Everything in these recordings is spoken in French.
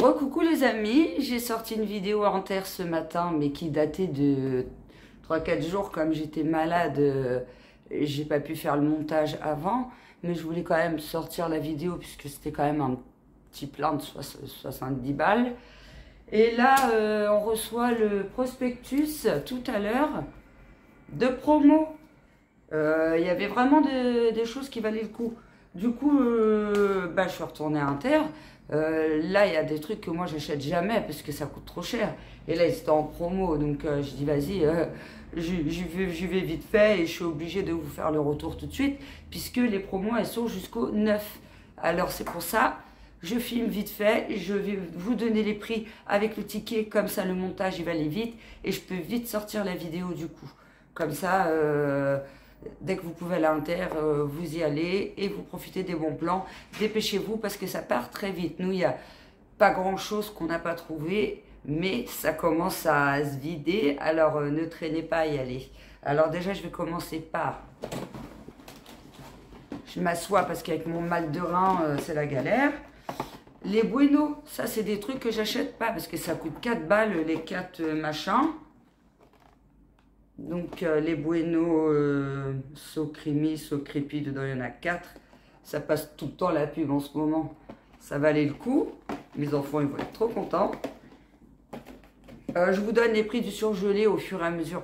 Recoucou les amis, j'ai sorti une vidéo en terre ce matin, mais qui datait de 3-4 jours, comme j'étais malade, j'ai pas pu faire le montage avant, mais je voulais quand même sortir la vidéo, puisque c'était quand même un petit plein de 70 balles. Et là, on reçoit le prospectus tout à l'heure de promo. Il y avait vraiment des choses qui valaient le coup. Du coup, je suis retournée à Inter. Là, il y a des trucs que moi, j'achète jamais parce que ça coûte trop cher. Et là, c'était en promo. Donc, je dis, vas-y, j'y vais vite fait et je suis obligée de vous faire le retour tout de suite puisque les promos, elles sont jusqu'au 9. Alors, c'est pour ça, je filme vite fait. Je vais vous donner les prix avec le ticket. Comme ça, le montage, il va aller vite. Et je peux vite sortir la vidéo du coup. Comme ça... dès que vous pouvez à l'Inter, vous y allez et vous profitez des bons plans. Dépêchez-vous parce que ça part très vite. Nous, il n'y a pas grand-chose qu'on n'a pas trouvé, mais ça commence à se vider. Alors, ne traînez pas à y aller. Alors déjà, je vais commencer par... Je m'assois parce qu'avec mon mal de rein, c'est la galère. Les Bueno, ça, c'est des trucs que j'achète pas parce que ça coûte 4 balles, les 4 machins. Donc les Bueno, So Creamy, So Creepy, dedans il y en a 4. Ça passe tout le temps la pub en ce moment. Ça valait le coup. Mes enfants ils vont être trop contents. Je vous donne les prix du surgelé au fur et à mesure.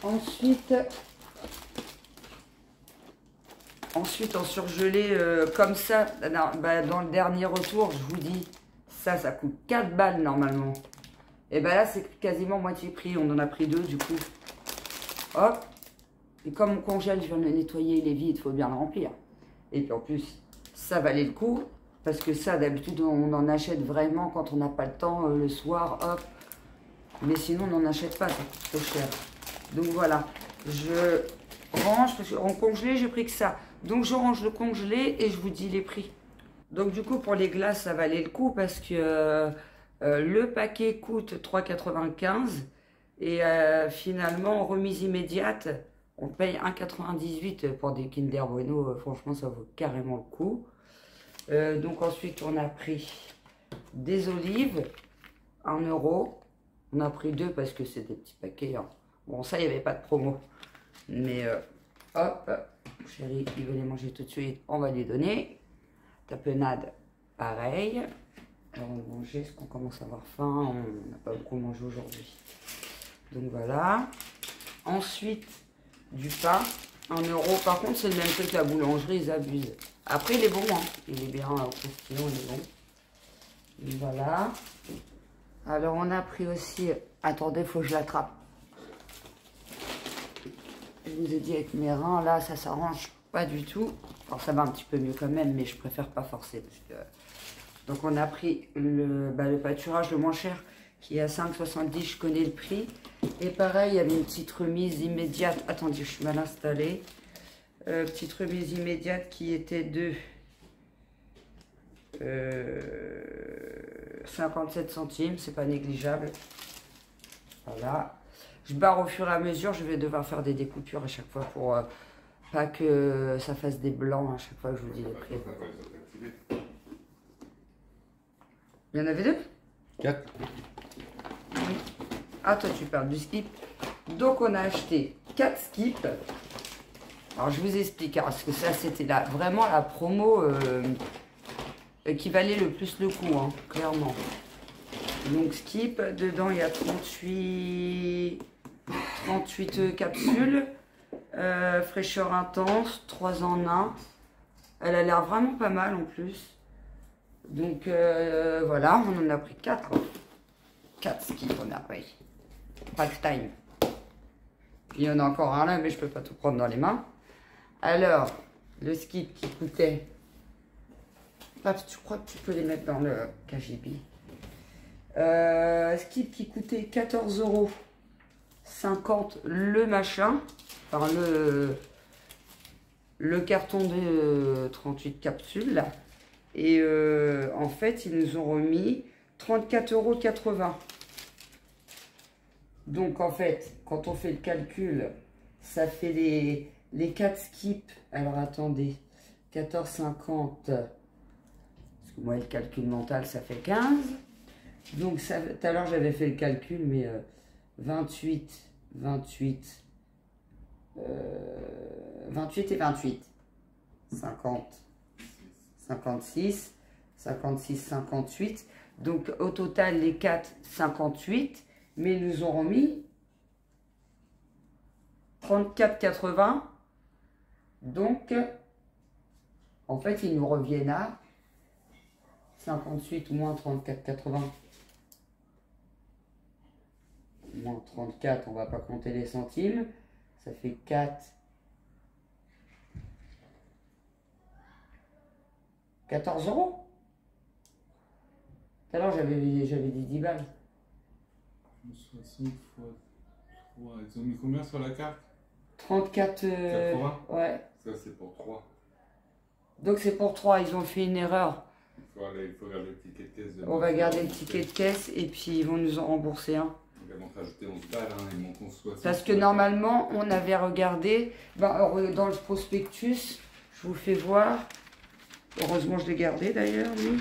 Ensuite en surgelé comme ça, dans le dernier retour, je vous dis, ça coûte 4 balles normalement. Et ben là, c'est quasiment moitié prix. On en a pris 2 du coup. Hop. Et comme on congèle, je viens de le nettoyer, il est vide, il faut bien le remplir. Et puis en plus, ça valait le coup. Parce que ça, d'habitude, on en achète vraiment quand on n'a pas le temps, le soir, hop. Mais sinon, on n'en achète pas, ça coûte trop cher. Donc voilà. Je range, parce qu'en congelé, j'ai pris que ça. Donc je range le congelé et je vous dis les prix. Donc du coup, pour les glaces, ça valait le coup parce que... le paquet coûte 3,95 et finalement, en remise immédiate, on paye 1,98 pour des Kinder Bueno. Franchement, ça vaut carrément le coup. Donc ensuite, on a pris des olives, 1 €. On a pris 2 parce que c'est des petits paquets. Hein. Bon, ça, il n'y avait pas de promo. Mais hop, chérie, il veut les manger tout de suite, on va lui donner. Tapenade, pareil. Alors on va manger, parce qu'on commence à avoir faim, on n'a pas beaucoup mangé aujourd'hui. Donc voilà. Ensuite, du pain, 1 €. Par contre, c'est le même truc que la boulangerie, ils abusent. Après, il est bon, hein. Il est bien au croustillant, il est bon. Donc voilà. Alors on a pris aussi... Attendez, il faut que je l'attrape. Je vous ai dit avec mes reins, là, ça s'arrange pas du tout. Alors ça va un petit peu mieux quand même, mais je préfère pas forcer parce que... Donc on a pris le pâturage le moins cher qui est à 5,70, je connais le prix. Et pareil, il y avait une petite remise immédiate. Attendez, je suis mal installée. Petite remise immédiate qui était de 57 centimes, c'est pas négligeable. Voilà. Je barre au fur et à mesure, je vais devoir faire des découpures à chaque fois pour pas que ça fasse des blancs à chaque fois que je vous dis les prix. Il y en avait 2? 4. Oui. Ah, toi, tu parles du skip. Donc, on a acheté 4 skips. Alors, je vous explique, hein, parce que ça, c'était vraiment la promo qui valait le plus le coup, hein, clairement. Donc, skip. Dedans, il y a 38 capsules. Fraîcheur intense, 3 en 1. Elle a l'air vraiment pas mal, en plus. Donc voilà, on en a pris 4. 4 skips, on a pris. Pas de time. Puis il y en a encore un là, mais je peux pas tout prendre dans les mains. Alors, le skip qui coûtait... tu crois que tu peux les mettre dans le KGB. Skip qui coûtait 14,50 € le machin. Enfin, le carton de 38 capsules là. Et en fait, ils nous ont remis 34,80 €. Donc, en fait, quand on fait le calcul, ça fait les 4 skips. Alors, attendez. 14,50. Parce Moi, le calcul mental, ça fait 15. Donc, ça, tout à l'heure, j'avais fait le calcul, mais 28 et 28. 50, 56, 56, 58. Donc, au total, les 4, 58. Mais ils nous auront mis 34,80. Donc, en fait, ils nous reviennent à 58 moins 34,80. Moins 34, on va pas compter les centimes. Ça fait 4. 14 euros. Tout à l'heure, j'avais dit 10 balles. 60 fois 3. Ils ont mis combien sur la carte? 34. 80. Ouais. Ça, c'est pour 3. Donc, c'est pour 3. Ils ont fait une erreur. Il faut garder le ticket de caisse. On va garder le ticket de caisse et puis ils vont nous en rembourser un. Ils vont rajouter 11 balles. Hein, ils m'ont 60. Parce que normalement, on avait regardé. Dans le prospectus, je vous fais voir. Heureusement, je l'ai gardé d'ailleurs, lui.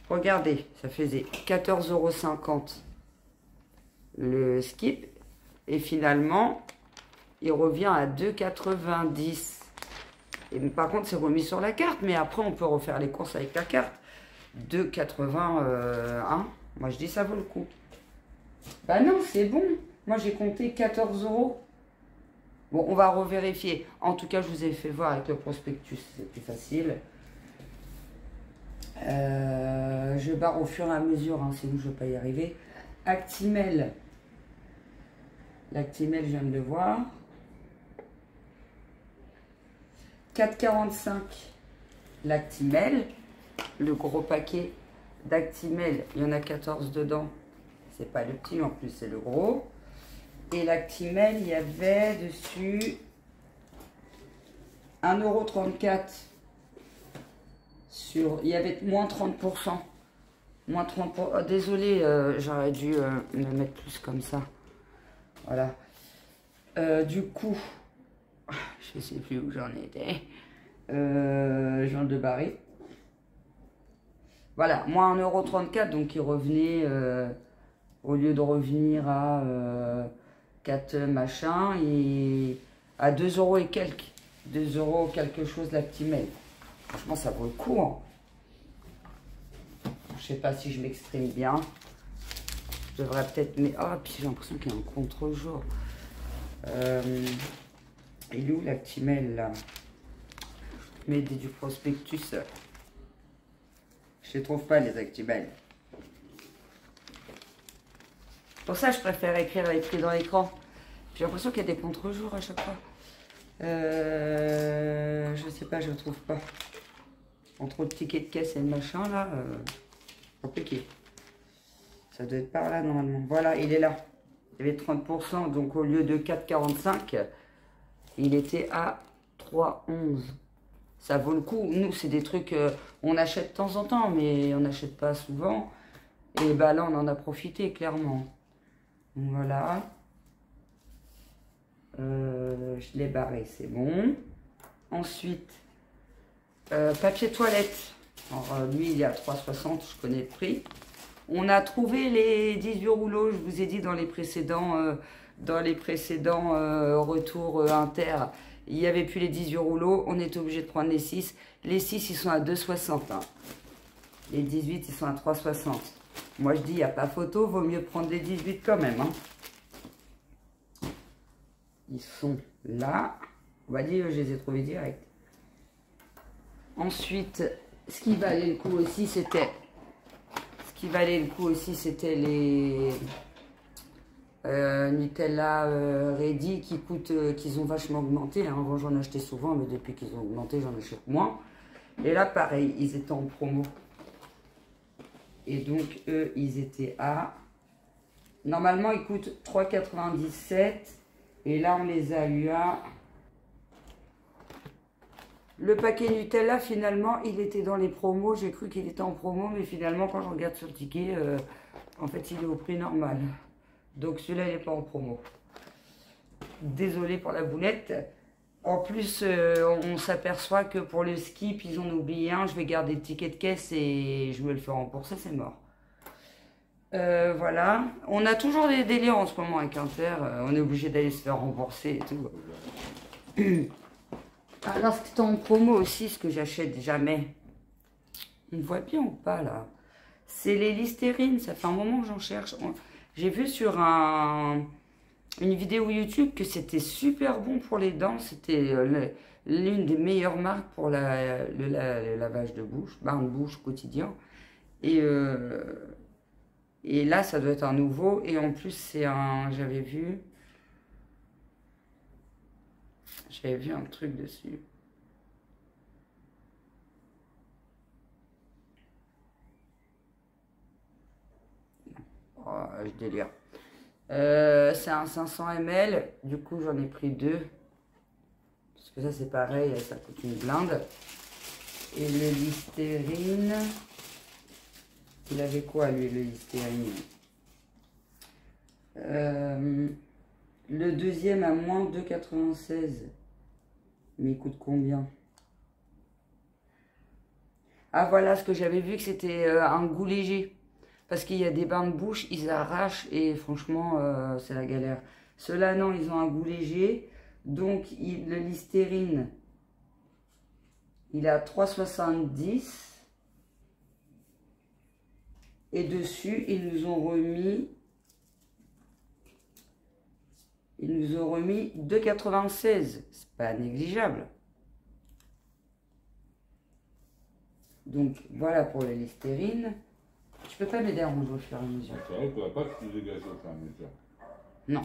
Regardez, ça faisait 14,50 € le skip. Et finalement, il revient à 2,90 €. Et par contre, c'est remis sur la carte. Mais après, on peut refaire les courses avec la carte. 2,81 €. Moi, je dis ça vaut le coup. Bah non, c'est bon. Moi, j'ai compté 14 €. Bon, on va revérifier. En tout cas, je vous ai fait voir avec le prospectus. C'est plus facile. Je barre au fur et à mesure, hein, sinon je ne vais pas y arriver. Actimel. L'Actimel, je viens de le voir. 4,45 l'Actimel. Le gros paquet d'Actimel, il y en a 14 dedans. C'est pas le petit, en plus c'est le gros. Et l'Actimel, il y avait dessus 1,34 €. Il y avait moins 30%. Moins 30%. Oh, désolé, j'aurais dû me mettre plus comme ça. Voilà. Du coup, je sais plus où j'en étais. Je viens de barrer. Voilà, moins 1,34 €. Donc il revenait, au lieu de revenir à 4 machin, et à 2 € et quelques. 2 € quelque chose l'Actimel. Franchement, ça vaut le coup. Hein. Je sais pas si je m'exprime bien. Je devrais peut-être... Mais... Oh, puis j'ai l'impression qu'il y a un contre-jour. Il est où l'Actimel, là? Mais du prospectus. Je les trouve pas, les Actimel. Pour ça, je préfère écrire les prix dans l'écran. J'ai l'impression qu'il y a des contre-jours à chaque fois. Je sais pas, je ne trouve pas. Entre le ticket de caisse et le machin, là, compliqué. Ça doit être par là, normalement. Voilà, il est là. Il y avait 30%, donc au lieu de 4,45, il était à 3,11. Ça vaut le coup. Nous, c'est des trucs, on achète de temps en temps, mais on n'achète pas souvent. Et bah là, on en a profité, clairement. Voilà. Je l'ai barré, c'est bon. Ensuite, papier toilette. Alors, lui, il est à 3,60, je connais le prix. On a trouvé les 18 rouleaux, je vous ai dit dans les précédents retours inter. Il n'y avait plus les 18 rouleaux, on était obligé de prendre les 6. Les 6, ils sont à 2,60. Hein. Les 18, ils sont à 3,60. Moi, je dis, il n'y a pas photo, vaut mieux prendre les 18 quand même. Hein. Ils sont là. On va dire, je les ai trouvés direct. Ensuite, ce qui valait le coup aussi, c'était les Nutella Ready qu'ils ont vachement augmenté. Hein. Avant, j'en achetais souvent, mais depuis qu'ils ont augmenté, j'en achète moins. Et là, pareil, ils étaient en promo. Et donc, eux, ils étaient à... Normalement, ils coûtent 3,97 €. Et là, on les a eu à... Le paquet Nutella, finalement, il était dans les promos. J'ai cru qu'il était en promo, mais finalement, quand je regarde sur le ticket, en fait, il est au prix normal. Donc, celui-là, il n'est pas en promo. Désolé pour la boulette. En plus, on s'aperçoit que pour le skip, ils en ont oublié un. Je vais garder le ticket de caisse et je vais le faire rembourser, c'est mort. Voilà. On a toujours des délires en ce moment avec Inter. On est obligé d'aller se faire rembourser et tout. Alors, c'était en promo aussi, ce que j'achète jamais. On voit bien ou pas, là? C'est les Listerine. Ça fait un moment que j'en cherche. J'ai vu sur une vidéo YouTube que c'était super bon pour les dents. C'était l'une des meilleures marques pour le lavage de bouche, bain de bouche quotidien. Et là, ça doit être un nouveau. Et en plus, c'est un... J'avais vu un truc dessus. Oh, je délire. C'est un 500 ml. Du coup, j'en ai pris 2. Parce que ça, c'est pareil. Ça coûte une blinde. Et le Listerine... Il avait quoi, lui, le Listerine? Le deuxième à moins 2,96. Mais il coûte combien? Ah, voilà, ce que j'avais vu, que c'était un goût léger. Parce qu'il y a des bains de bouche, ils arrachent et franchement, c'est la galère. Ceux-là, non, ils ont un goût léger. Donc, le Listerine, il est à 3,70. Et dessus, ils nous ont remis 2,96. C'est pas négligeable. Donc, voilà pour les Listerine. Tu peux pas m'aider à ranger au fur et à mesure. C'est vrai, tu vas pas te dégager au fur et à mesure. Non.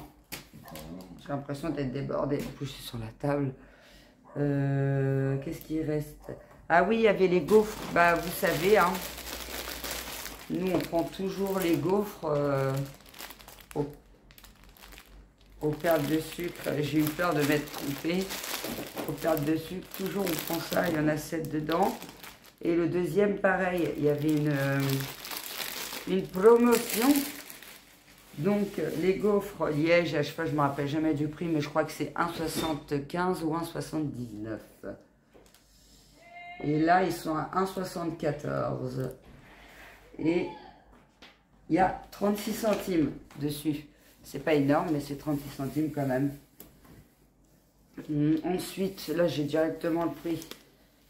J'ai l'impression d'être débordée. En plus, je suis sur la table. Qu'est-ce qui reste? Ah oui, il y avait les gaufres. Bah, vous savez, hein. Nous, on prend toujours les gaufres aux perles de sucre. J'ai eu peur de m'être trompée. Aux perles de sucre, toujours on prend ça. Il y en a 7 dedans. Et le deuxième, pareil, il y avait une promotion. Donc, les gaufres Liège, à chaque fois, je ne me rappelle jamais du prix, mais je crois que c'est 1,75 ou 1,79. Et là, ils sont à 1,74. Et il y a 36 centimes dessus. C'est pas énorme, mais c'est 36 centimes quand même. Ensuite, là, j'ai directement le prix.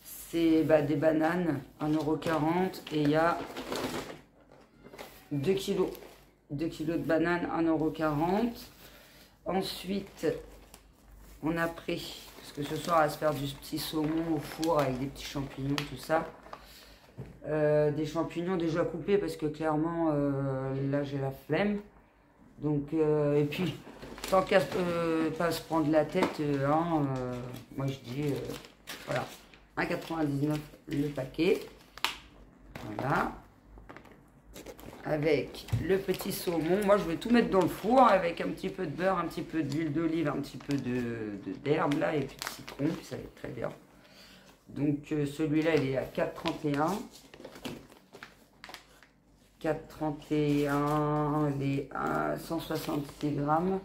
C'est des bananes, 1,40 €. Et il y a 2 kilos. 2 kilos de bananes, 1,40 €. Ensuite, on a pris, parce que ce soir, on va se faire du petit saumon au four avec des petits champignons, tout ça. Des champignons déjà coupés parce que clairement là j'ai la flemme, donc et puis tant qu'à pas se prendre la tête, moi je dis voilà, 1,99 € le paquet, voilà, avec le petit saumon. Moi je vais tout mettre dans le four avec un petit peu de beurre, un petit peu d'huile d'olive, un petit peu d'herbe là et puis de citron, puis ça va être très bien. Donc celui-là il est à 4,31 €. 4,31, les 166 grammes.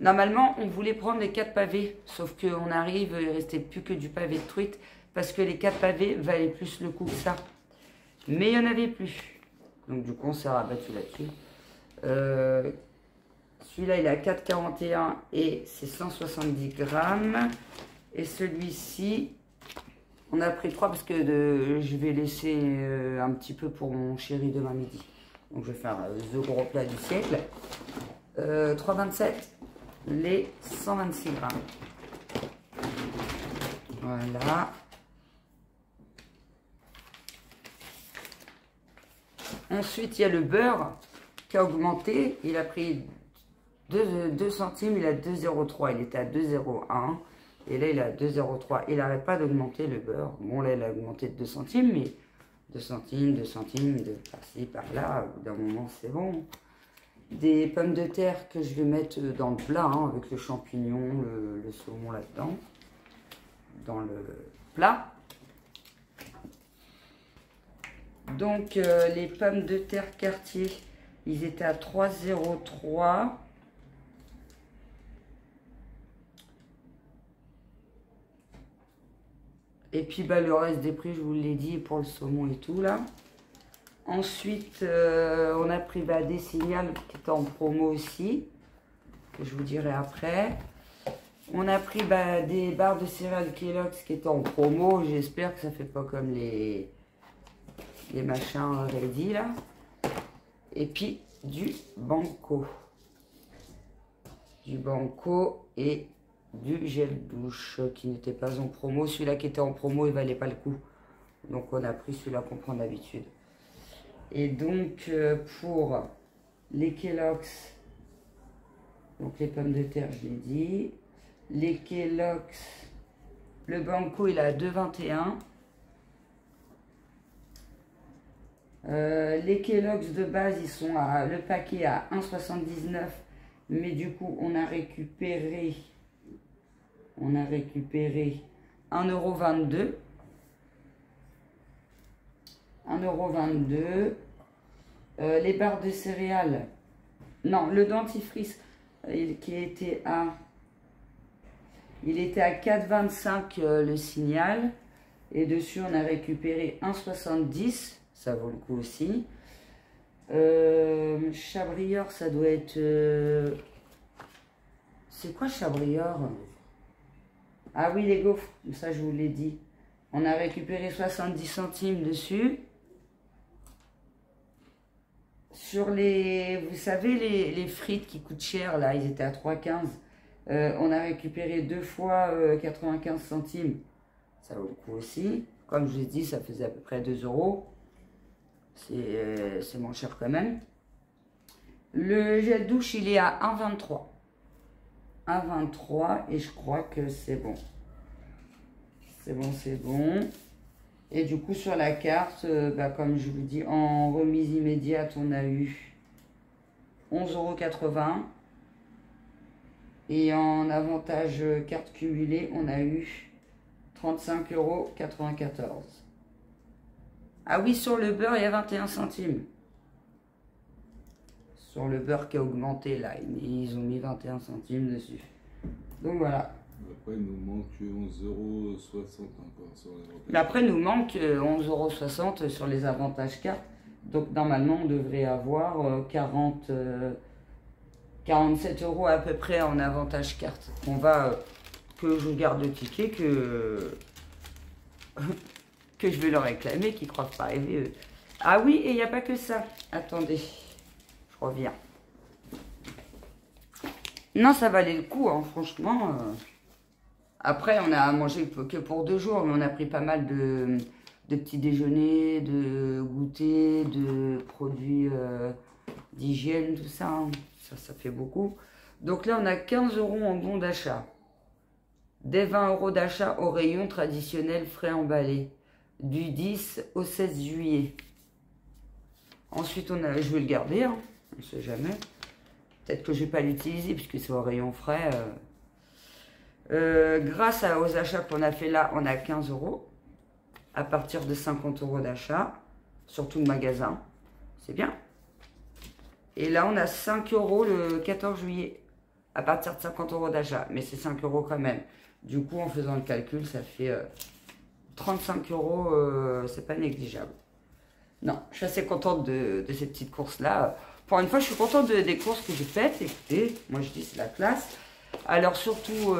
Normalement, on voulait prendre les 4 pavés, sauf qu'on arrive, il ne restait plus que du pavé de truite, parce que les 4 pavés valaient plus le coup que ça. Mais il n'y en avait plus. Donc du coup, on s'est rabattu là-dessus. Celui-là, il est à 4,41 et c'est 170 grammes. Et celui-ci... On a pris 3 parce que je vais laisser un petit peu pour mon chéri demain midi. Donc je vais faire le gros plat du siècle. 3,27 les 126 grammes. Voilà. Ensuite, il y a le beurre qui a augmenté. Il a pris 2 centimes, il a 2,03. Il était à 2,01. Et là, il est à 2,03. Il n'arrête pas d'augmenter le beurre. Bon, là, il a augmenté de 2 centimes, mais 2 centimes, de par-ci, par-là. Au bout d'un moment, c'est bon. Des pommes de terre que je vais mettre dans le plat, hein, avec le champignon, le saumon là-dedans. Dans le plat. Donc, les pommes de terre quartier, ils étaient à 3,03. Et puis bah, le reste des prix, je vous l'ai dit, pour le saumon et tout là. Ensuite, on a pris bah, des Signal qui étaient en promo aussi, que je vous dirai après. On a pris bah, des barres de céréales Kellogg's qui étaient en promo. J'espère que ça fait pas comme les machins ready là. Et puis du Banco. Du Banco et du gel douche qui n'était pas en promo. Celui-là qui était en promo, il valait pas le coup. Donc on a pris celui-là qu'on prend d'habitude. Et donc pour les Kellogg's, donc les pommes de terre, je l'ai dit. Les Kellogg's, le Banco il est à 2,21. Les Kellogg's de base, ils sont à le paquet à 1,79. Mais du coup, on a récupéré 1,22 €. 1,22 €. Les barres de céréales, non, le dentifrice, qui était à... Il était à 4,25 le Signal. Et dessus, on a récupéré 1,70. Ça vaut le coup aussi. Chabrior, ça doit être... C'est quoi Chabrior? Ah oui, les gaufres. Ça, je vous l'ai dit. On a récupéré 70 centimes dessus. Sur les... Vous savez, les frites qui coûtent cher, là, ils étaient à 3,15. On a récupéré 2 fois 95 centimes. Ça vaut le coup aussi. Comme je vous ai dit, ça faisait à peu près 2 €. C'est moins cher quand même. Le gel douche, il est à 1,23. 1,23 et je crois que c'est bon. C'est bon, c'est bon. Et du coup, sur la carte, bah, comme je vous dis, en remise immédiate, on a eu 11,80 €. Et en avantage carte cumulée, on a eu 35,94 €. Ah oui, sur le beurre, il y a 21 centimes. Sur le beurre qui a augmenté, là, ils ont mis 21 centimes dessus. Donc voilà. Après, il nous manque 11,60 € encore sur les avantages. Mais après, il nous manque 11,60 € sur les avantages cartes. Donc normalement, on devrait avoir 47 € à peu près en avantage carte. On va, que je garde le ticket, que je vais leur réclamer, qu'ils ne croient pas arriver eux. Ah oui, et il n'y a pas que ça. Attendez, je reviens. Non, ça valait le coup, hein, franchement. Après, on a mangé que pour 2 jours, mais on a pris pas mal de petits déjeuners, de goûters, de produits d'hygiène, tout ça, hein. Ça fait beaucoup. Donc là, on a 15 € en bon d'achat. Des 20 € d'achat au rayon traditionnel frais emballé. Du 10 au 16 juillet. Ensuite, on a, je vais le garder, hein, on ne sait jamais. Peut-être que je ne vais pas l'utiliser puisque c'est au rayon frais. Grâce aux achats qu'on a fait là, on a 15 € à partir de 50 € d'achat sur tout le magasin. C'est bien. Et là, on a 5 € le 14 juillet à partir de 50 € d'achat. Mais c'est 5 € quand même. Du coup, en faisant le calcul, ça fait 35 €. C'est pas négligeable. Non, je suis assez contente de ces petites courses-là. Pour une fois, je suis contente des courses que j'ai faites. Écoutez, moi je dis c'est la classe. Alors surtout,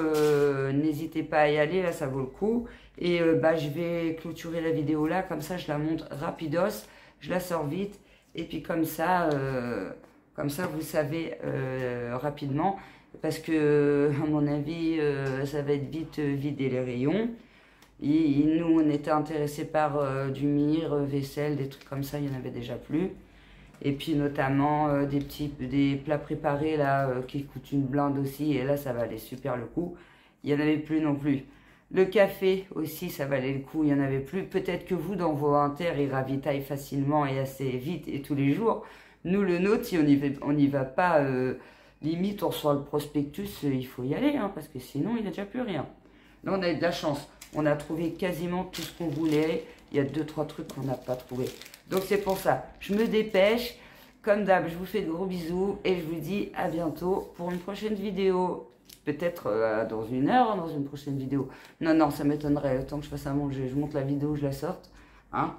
n'hésitez pas à y aller, là ça vaut le coup. Et bah, je vais clôturer la vidéo là, comme ça je la montre rapidos, je la sors vite. Et puis comme ça vous savez rapidement. Parce que, à mon avis, ça va être vite vider les rayons. Et nous, on était intéressés par du mire, vaisselle, des trucs comme ça, il n'y en avait déjà plus. Et puis notamment des plats préparés là qui coûtent une blinde aussi. Et là, ça valait super le coup. Il n'y en avait plus non plus. Le café aussi, ça valait le coup. Il n'y en avait plus. Peut-être que vous, dans vos inters, ils ravitaillent facilement et assez vite et tous les jours. Nous, le nôtre, si on n'y va pas, limite, on reçoit le prospectus, il faut y aller. Hein, parce que sinon, il n'y a déjà plus rien. Là, on a eu de la chance. On a trouvé quasiment tout ce qu'on voulait. Il y a 2-3 trucs qu'on n'a pas trouvé. Donc, c'est pour ça. Je me dépêche. comme d'hab, je vous fais de gros bisous et je vous dis à bientôt pour une prochaine vidéo. Peut-être dans 1 heure, dans une prochaine vidéo. Non, ça m'étonnerait. Tant que je fasse à manger, je monte la vidéo, je la sorte. Hein?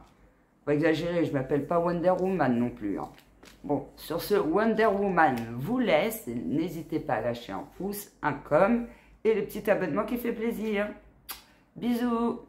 Pas exagérer, je m'appelle pas Wonder Woman non plus. Hein. Bon, sur ce, Wonder Woman vous laisse. N'hésitez pas à lâcher un pouce, un com et le petit abonnement qui fait plaisir. Bisous.